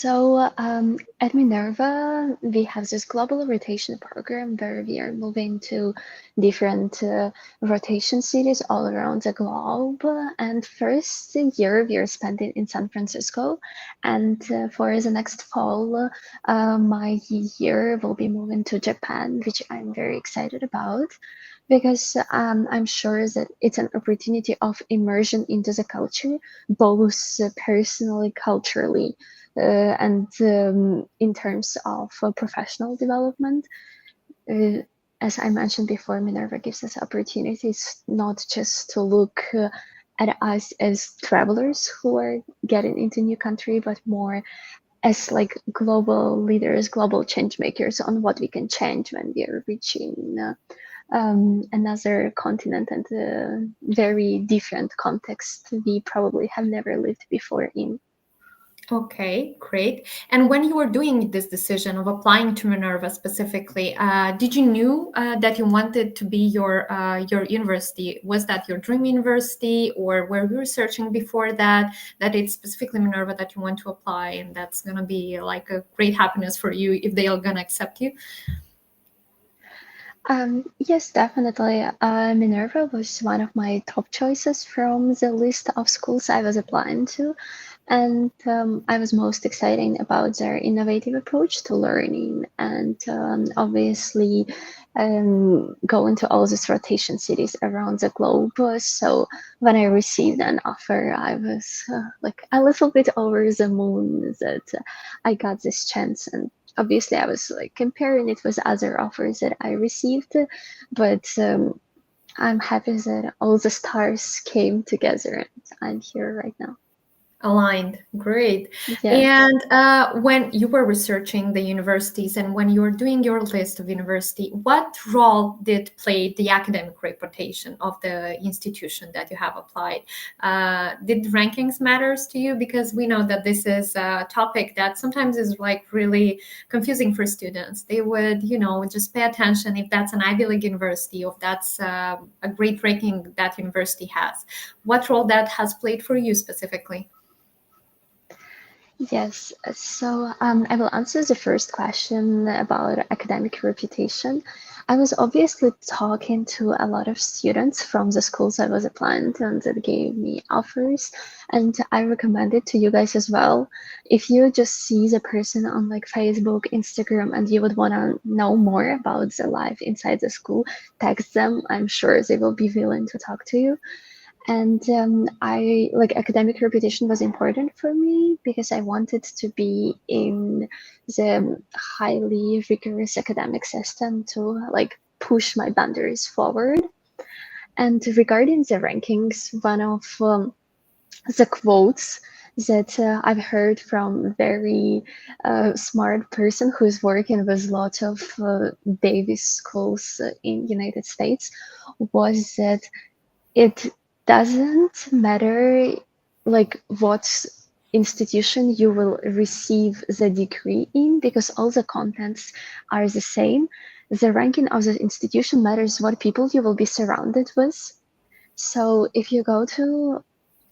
At Minerva, we have this global rotation program where we are moving to different rotation cities all around the globe. And first year we are spending in San Francisco, and for the next fall, my year will be moving to Japan, which I'm very excited about because I'm sure that it's an opportunity of immersion into the culture, both personally, culturally, and in terms of professional development. Uh, as I mentioned before, Minerva gives us opportunities not just to look at us as travelers who are getting into new country, but more as like global leaders, global change makers on what we can change when we are reaching another continent and a very different context we probably have never lived before in. Okay, great. And when you were doing this decision of applying to Minerva specifically, did you knew that you wanted to be your university? Was that your dream university, or were you researching before that it's specifically Minerva that you want to apply, and that's gonna be like a great happiness for you if they are gonna accept you? Yes, definitely. Minerva was one of my top choices from the list of schools I was applying to. And I was most excited about their innovative approach to learning and obviously going to all these rotation cities around the globe. So when I received an offer, I was like a little bit over the moon that I got this chance. And obviously, I was like comparing it with other offers that I received, but I'm happy that all the stars came together and I'm here right now. Aligned, great. Yes. And when you were researching the universities and when you were doing your list of university, what role did play the academic reputation of the institution that you have applied? Did rankings matters to you? Because we know that this is a topic that sometimes is like really confusing for students. They would, just pay attention if that's an Ivy League university, or if that's a great ranking that university has. What role that has played for you specifically? Yes, so I will answer the first question about academic reputation. I was obviously talking to a lot of students from the schools I was applying to and that gave me offers, and I recommend it to you guys as well. If you just see the person on like Facebook, Instagram, and you would want to know more about the life inside the school, text them. I'm sure they will be willing to talk to you. And I like academic reputation was important for me because I wanted to be in the highly rigorous academic system to like push my boundaries forward. And regarding the rankings, one of the quotes that I've heard from very smart person who's working with lots of Davis schools in United States was that it doesn't matter like what institution you will receive the degree in because all the contents are the same. The ranking of the institution matters what people you will be surrounded with. So if you go to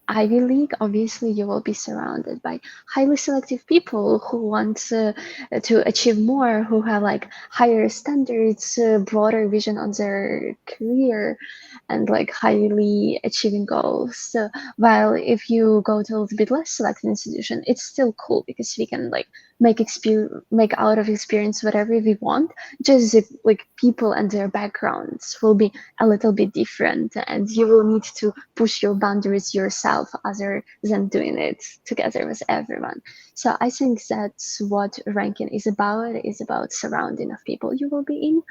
Ivy League, obviously you will be surrounded by highly selective people who want to achieve more, who have like higher standards, broader vision on their career, and like highly achieving goals. So, while if you go to a little bit less selected institution, it's still cool because we can like make out of experience whatever we want. Just that, like people and their backgrounds will be a little bit different, and you will need to push your boundaries yourself other than doing it together with everyone. So I think that's what ranking is about surrounding of people you will be in.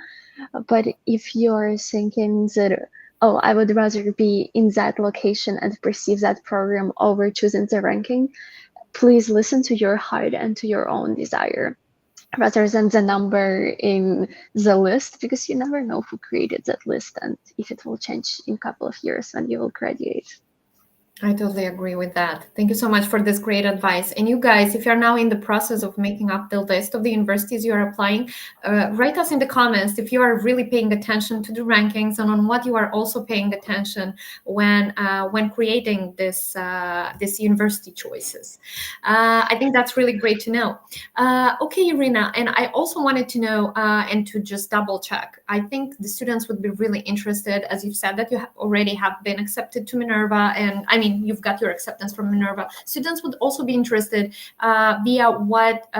But if you're thinking that, oh, I would rather be in that location and perceive that program over choosing the ranking, please listen to your heart and to your own desire rather than the number in the list, because you never know who created that list and if it will change in a couple of years when you will graduate. I totally agree with that. Thank you so much for this great advice. And you guys, if you're now in the process of making up the list of the universities you are applying, write us in the comments if you are really paying attention to the rankings and on what you are also paying attention when creating this university choices. I think that's really great to know. Okay, Iryna, and I also wanted to know and to just double check. I think the students would be really interested, as you've said that you already have been accepted to Minerva, and I mean you've got your acceptance from Minerva. Students would also be interested via what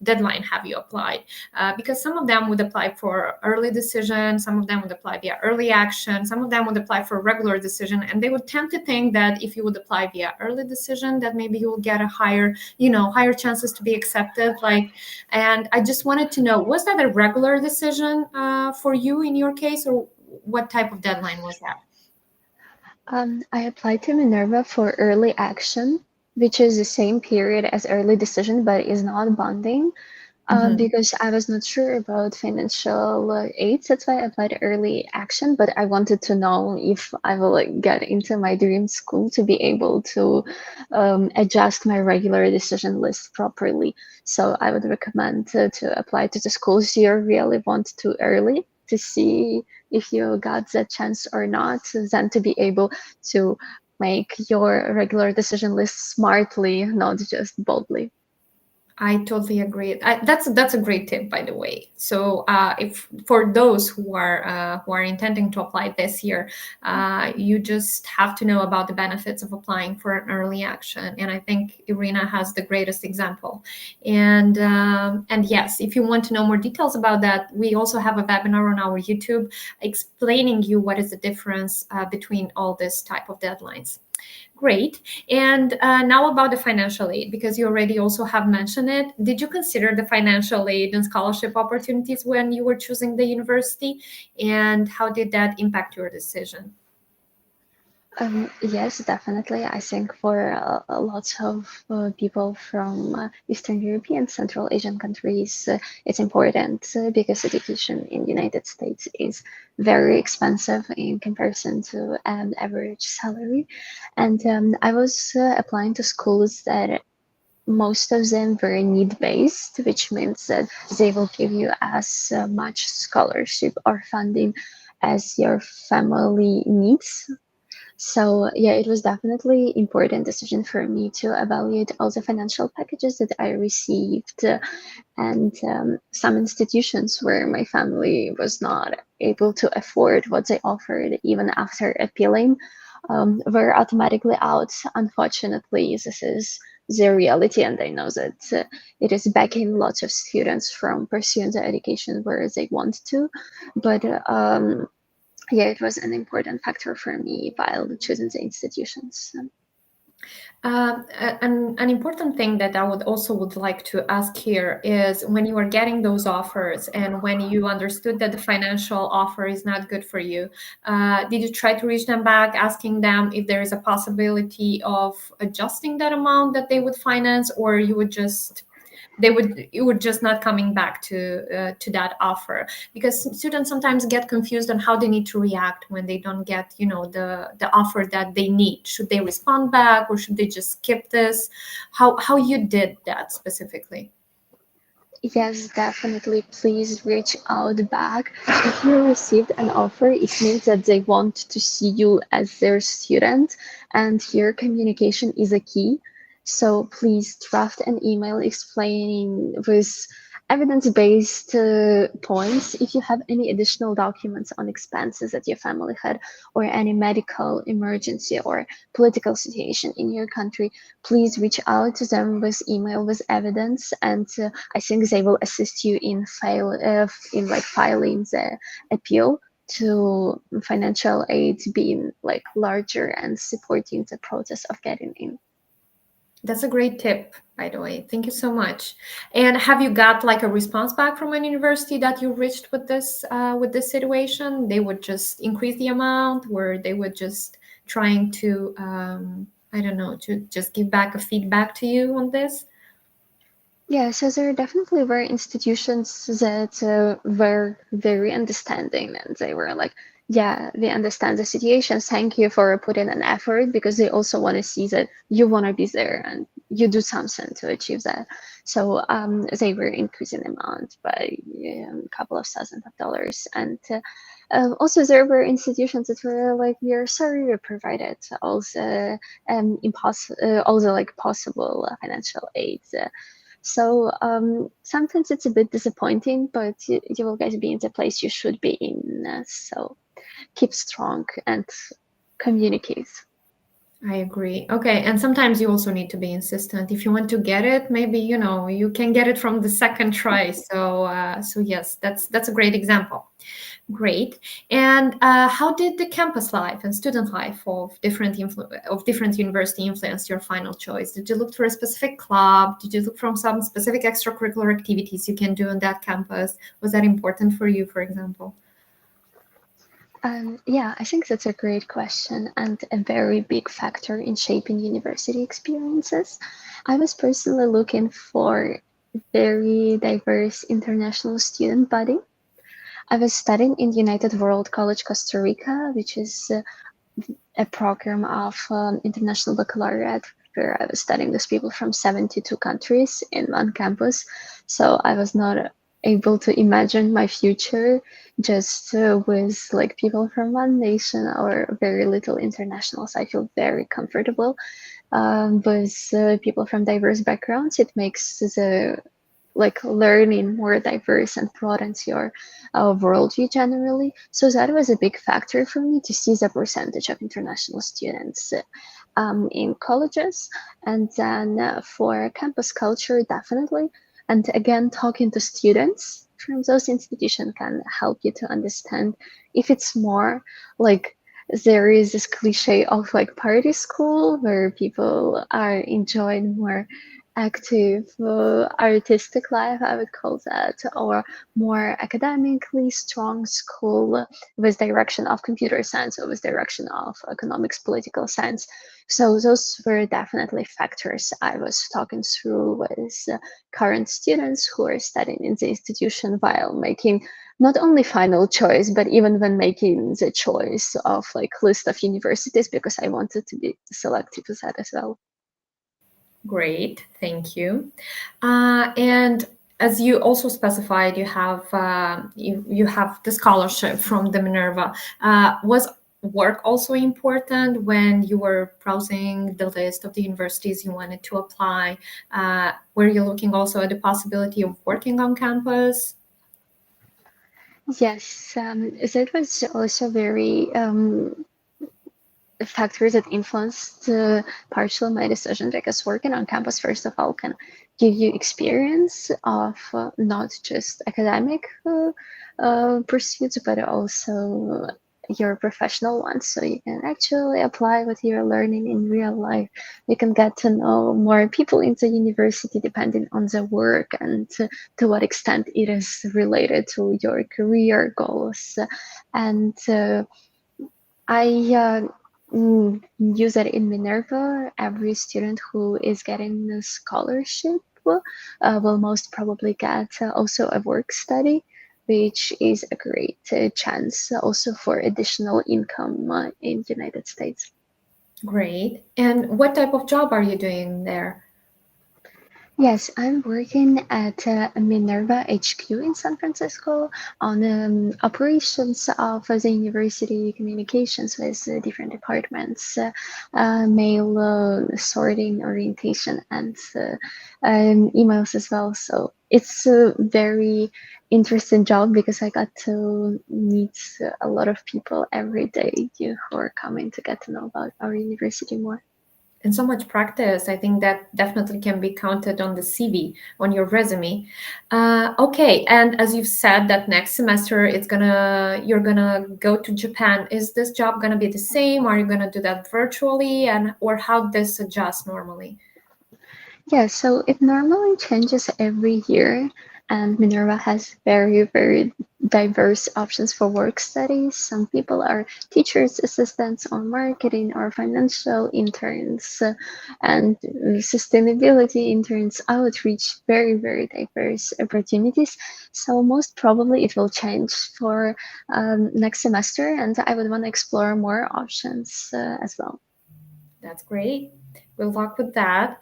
deadline have you applied, because some of them would apply for early decision, some of them would apply via early action, some of them would apply for regular decision, and they would tend to think that if you would apply via early decision, that maybe you will get a higher chances to be accepted. And I just wanted to know, was that a regular decision for you in your case, or what type of deadline was that? I applied to Minerva for early action, which is the same period as early decision, but is not bonding. Mhm. Because I was not sure about financial aids. That's why I applied early action, but I wanted to know if I will get into my dream school to be able to adjust my regular decision list properly. So I would recommend to apply to the schools you really want to early to see if you got that chance or not, then to be able to make your regular decision list smartly, not just boldly. I totally agree. That's a great tip, by the way. So, if for those who are intending to apply this year, you just have to know about the benefits of applying for an early action. And I think Iryna has the greatest example. And yes, if you want to know more details about that, we also have a webinar on our YouTube explaining you what is the difference between all this type of deadlines. Great. And now about the financial aid, because you already also have mentioned it. Did you consider the financial aid and scholarship opportunities when you were choosing the university? And how did that impact your decision? Yes, definitely. I think for lots of people from Eastern European, Central Asian countries, it's important because education in the United States is very expensive in comparison to an average salary. And I was applying to schools that most of them were need-based, which means that they will give you as much scholarship or funding as your family needs. So yeah, it was definitely important decision for me to evaluate all the financial packages that I received, and some institutions where my family was not able to afford what they offered, even after appealing, were automatically out. Unfortunately, this is the reality, and I know that it is backing lots of students from pursuing the education where they want to, but yeah, it was an important factor for me while choosing the institutions. An important thing that I would like to ask here is, when you are getting those offers and when you understood that the financial offer is not good for you, did you try to reach them back, asking them if there is a possibility of adjusting that amount that they would finance, or you would just you were just not coming back to that offer? Because students sometimes get confused on how they need to react when they don't get the offer that they need. Should they respond back, or should they just skip this? How you did that specifically? Yes, definitely. Please reach out back. If you received an offer, it means that they want to see you as their student, and here communication is a key. So please draft an email explaining with evidence-based points if you have any additional documents on expenses that your family had, or any medical emergency or political situation in your country. Please reach out to them with email with evidence, and I think they will assist you in filing the appeal to financial aid being like larger and supporting the process of getting in. That's a great tip, by the way. Thank you so much. And have you got like a response back from an university that you reached with this situation? They would just increase the amount, or they would just trying to I don't know, to just give back a feedback to you on this? Yeah, so there definitely were institutions that were very understanding, and they were like, yeah, they understand the situation. Thank you for putting an effort because they also want to see that you want to be there and you do something to achieve that. So they were increasing the amount by a couple of thousands of dollars. And also there were institutions that were like, we are sorry, we provided all the all the like possible financial aid. So sometimes it's a bit disappointing, but you will get to be in the place you should be in. So keep strong and communicate. I agree. Okay, and sometimes you also need to be insistent. If you want to get it, maybe you can get it from the second try. So yes, that's a great example. Great. And how did the campus life and student life of different university influence your final choice? Did you look for a specific club? Did you look from some specific extracurricular activities you can do on that campus? Was that important for you, for example? Yeah, I think that's a great question and a very big factor in shaping university experiences. I was personally looking for very diverse international student body. I was studying in United World College, Costa Rica, which is a program of international baccalaureate where I was studying with people from 72 countries in one campus. So I was not able to imagine my future just with like people from one nation or very little international. So I feel very comfortable with people from diverse backgrounds. It makes the like learning more diverse and broadens your worldview generally. So that was a big factor for me to see the percentage of international students in colleges. And then for campus culture, definitely. And again, talking to students from those institutions can help you to understand if it's more like there is this cliche of like party school where people are enjoying more active artistic life, I would call that, or more academically strong school with direction of computer science or with direction of economics, political science. So those were definitely factors I was talking through with current students who are studying in the institution while making not only final choice, but even when making the choice of like list of universities, because I wanted to be selective with that as well. Great, thank you. And as you also specified, you have the scholarship from the Minerva. Was work also important when you were browsing the list of the universities you wanted to apply? Were you looking also at the possibility of working on campus? Yes, that was also very factors that influenced partially my decision because working on campus, first of all, can give you experience of not just academic pursuits, but also your professional ones. So you can actually apply what you're learning in real life. You can get to know more people in the university depending on the work and to what extent it is related to your career goals. And I use that in Minerva. Every student who is getting a scholarship will most probably get also a work study, which is a great chance also for additional income in the United States. Great. And what type of job are you doing there? Yes, I'm working at Minerva HQ in San Francisco on operations of the university communications with different departments, mail sorting, orientation, and emails as well. So it's a very interesting job because I got to meet a lot of people every day who are coming to get to know about our university more. And so much practice. I think that definitely can be counted on the CV, on your resume. Okay, and as you've said, that next semester you're gonna go to Japan. Is this job gonna be the same? Are you gonna do that virtually, and or how this adjusts normally? Yeah, so it normally changes every year, and Minerva has very, very diverse options for work studies. Some people are teachers, assistants, or marketing or financial interns, and sustainability interns, outreach, very, very diverse opportunities. So most probably it will change for next semester, and I would want to explore more options as well. That's great. We'll talk with that.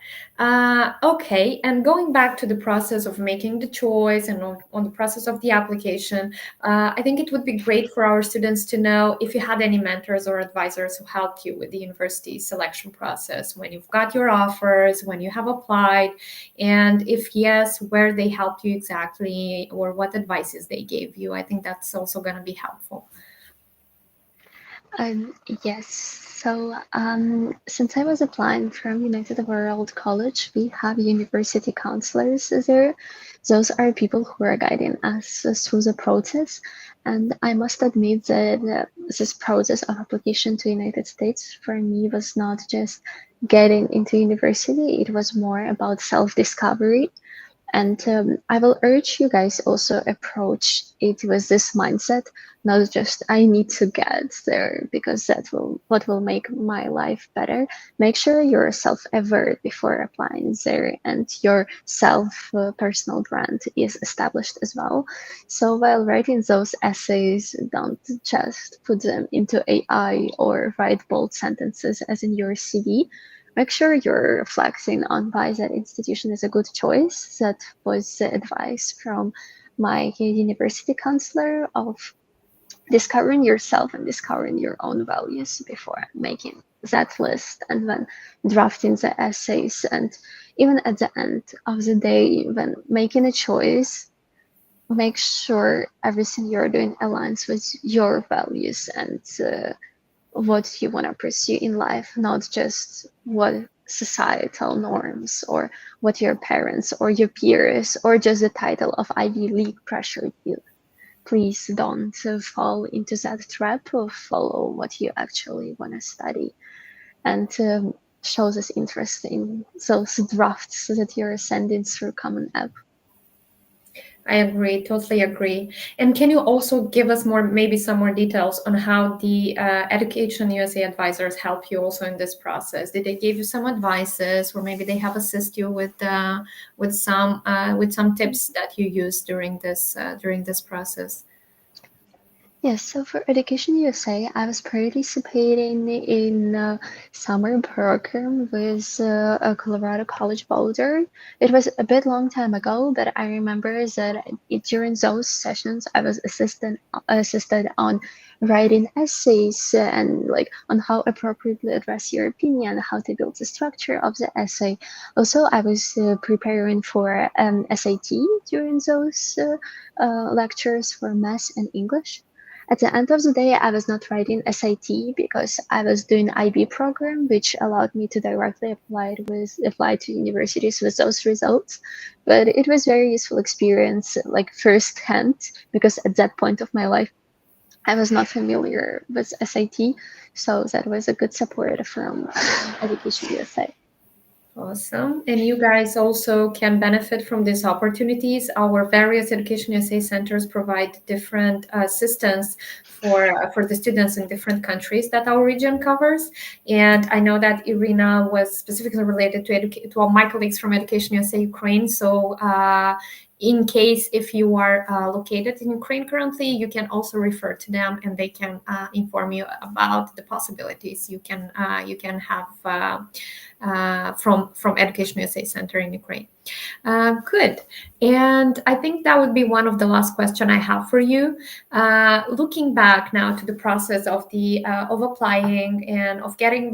Okay, and going back to the process of making the choice and on the process of the application, I think it would be great for our students to know if you had any mentors or advisors who helped you with the university selection process when you've got your offers, when you have applied, and if yes, where they helped you exactly or what advices they gave you. I think that's also going to be helpful. Um, yes. So, since I was applying from United World College, we have university counselors there. Those are people who are guiding us through the process. And I must admit that this process of application to United States for me was not just getting into university, it was more about self-discovery. And I will urge you guys also approach it with this mindset, not just I need to get there because that will what will make my life better. Make sure you're self-aware before applying there and your self personal brand is established as well. So while writing those essays, don't just put them into AI or write bold sentences as in your CV. Make sure you're reflecting on why that institution is a good choice. That was the advice from my university counselor of discovering yourself and discovering your own values before making that list and then drafting the essays. And even at the end of the day, when making a choice, make sure everything you're doing aligns with your values and what you want to pursue in life, not just what societal norms or what your parents or your peers or just the title of Ivy League pressured you. Please don't fall into that trap of follow what you actually want to study and show this interest in those drafts that you're sending through Common App. I agree, totally agree. And can you also give us more, maybe some more details on how the Education USA advisors help you also in this process? Did they give you some advices, or maybe they have assist you with some tips that you use during this process? Yes, so for Education USA, I was participating in a summer program with a Colorado College Boulder. It was a bit long time ago, but I remember that during those sessions, I was assisted on writing essays and like on how appropriately address your opinion, how to build the structure of the essay. Also, I was preparing for SAT during those lectures for math and English. At the end of the day, I was not writing SAT because I was doing IB program, which allowed me to directly apply to universities with those results. But it was very useful experience, like firsthand, because at that point of my life, I was not familiar with SAT, so that was a good support from Education USA. Awesome. And you guys also can benefit from these opportunities. Our various Education USA centers provide different assistance for the students in different countries that our region covers. And I know that Iryna was specifically related to all my colleagues from Education USA Ukraine. So in case if you are located in Ukraine currently, you can also refer to them, and they can inform you about the possibilities you can have from Education USA Center in Ukraine. Good. And I think that would be one of the last question I have for you. Looking back now to the process of applying and of getting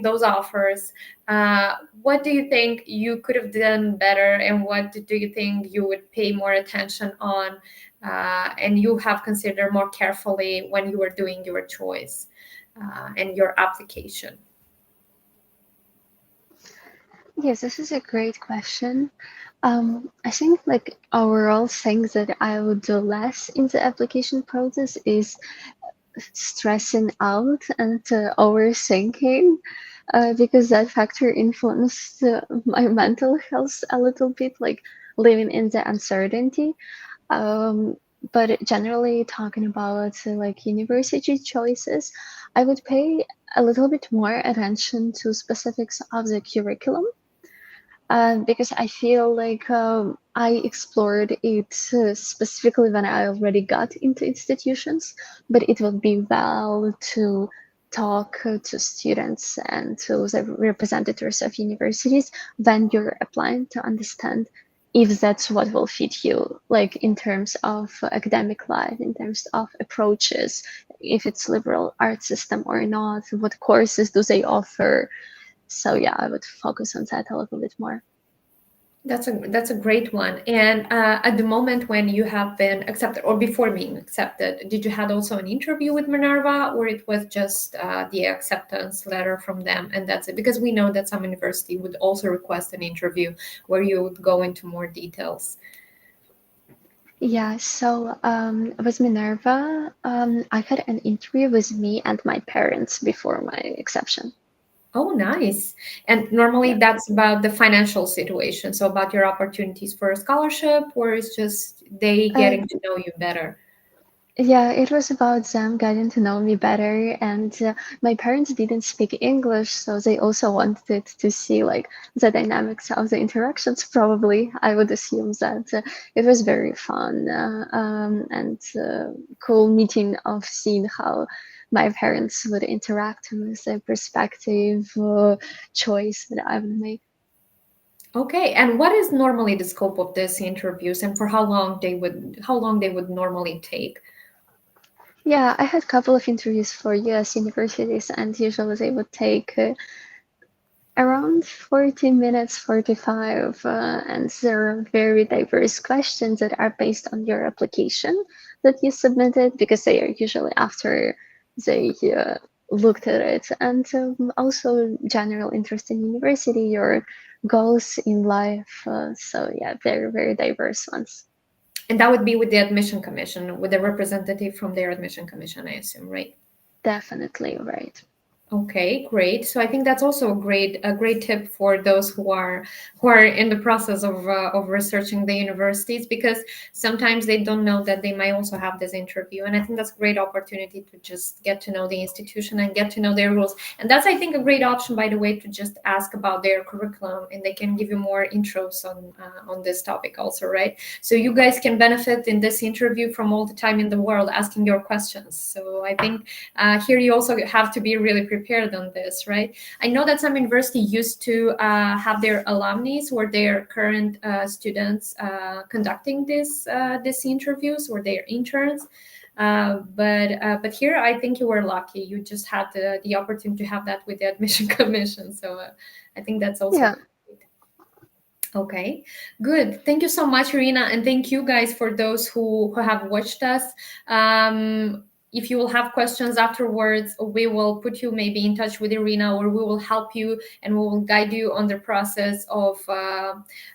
those offers, what do you think you could have done better, and what do you think you would pay more attention on, and you have considered more carefully when you were doing your choice and your application? Yes, this is a great question. I think like overall things that I would do less in the application process is stressing out and overthinking because that factor influenced my mental health a little bit, like living in the uncertainty. But generally talking about like university choices, I would pay a little bit more attention to specifics of the curriculum, because I feel like I explored it specifically when I already got into institutions, but it would be well to talk to students and to the representatives of universities when you're applying to understand if that's what will fit you, like in terms of academic life, in terms of approaches, if it's liberal arts system or not, what courses do they offer. So yeah, I would focus on that a little bit more. That's a great one. And at the moment when you have been accepted, or before being accepted, did you had also an interview with Minerva, or it was just the acceptance letter from them, and that's it? Because we know that some university would also request an interview where you would go into more details. Yeah, so with Minerva, I had an interview with me and my parents before my exception. Oh, nice. And normally Yeah. that's about the financial situation, so about your opportunities for a scholarship, or it's just they Uh, getting to know you better. yeah, it was about them getting to know me better, and my parents didn't speak English, so they also wanted to see like the dynamics of the interactions. Probably, I would assume that it was very fun and cool meeting of seeing how my parents would interact with the perspective choice that I would make. Okay, and what is normally the scope of these interviews, and for how long they would normally take? Yeah, I had a couple of interviews for US universities, and usually they would take around 40 minutes, 45, and there are very diverse questions that are based on your application that you submitted because they are usually after they looked at it, and also general interest in university, your goals in life. So yeah, very, very diverse ones. And that would be with the admission commission, with a representative from their admission commission, I assume, right? Definitely right. Okay, great. So I think that's also a great tip for those who are in the process of researching the universities, because sometimes they don't know that they might also have this interview, and I think that's a great opportunity to just get to know the institution and get to know their rules. And that's, I think, a great option, by the way, to just ask about their curriculum, and they can give you more intros on this topic also, right? So you guys can benefit in this interview from all the time in the world asking your questions. So I think here you also have to be really prepared on this, right? I know that some university used to have their alumni or their current students conducting these interviews, or their interns. But here I think you were lucky. You just had the opportunity to have that with the admission commission. So I think that's also Yeah. great. Okay, good. Thank you so much, Iryna, and thank you guys for those who have watched us. If you will have questions afterwards, we will put you maybe in touch with Iryna, or we will help you and we will guide you on the process of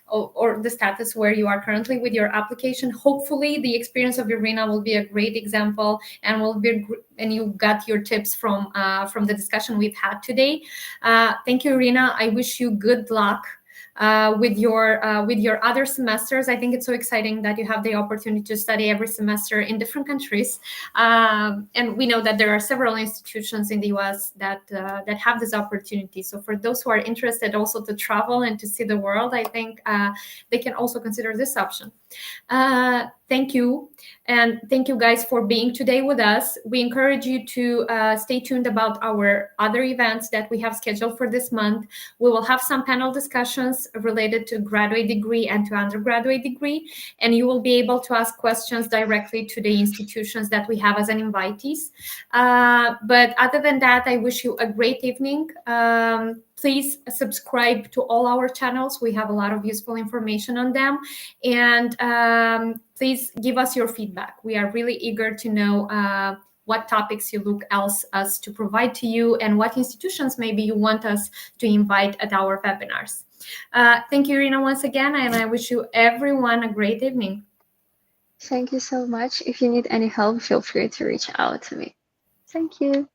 or the status where you are currently with your application. Hopefully, the experience of Iryna will be a great example, and and you got your tips from the discussion we've had today. Thank you, Iryna. I wish you good luck with your other semesters. I think it's so exciting that you have the opportunity to study every semester in different countries, and we know that there are several institutions in the U.S. that have this opportunity. So for those who are interested also to travel and to see the world, I think they can also consider this option. Thank you. And thank you guys for being today with us. We encourage you to stay tuned about our other events that we have scheduled for this month. We will have some panel discussions related to graduate degree and to undergraduate degree, and you will be able to ask questions directly to the institutions that we have as an invitees. But other than that, I wish you a great evening. Please subscribe to all our channels. We have a lot of useful information on them. And please give us your feedback. We are really eager to know what topics you look us to provide to you, and what institutions maybe you want us to invite at our webinars. Thank you, Iryna, once again, and I wish you everyone a great evening. Thank you so much. If you need any help, feel free to reach out to me. Thank you.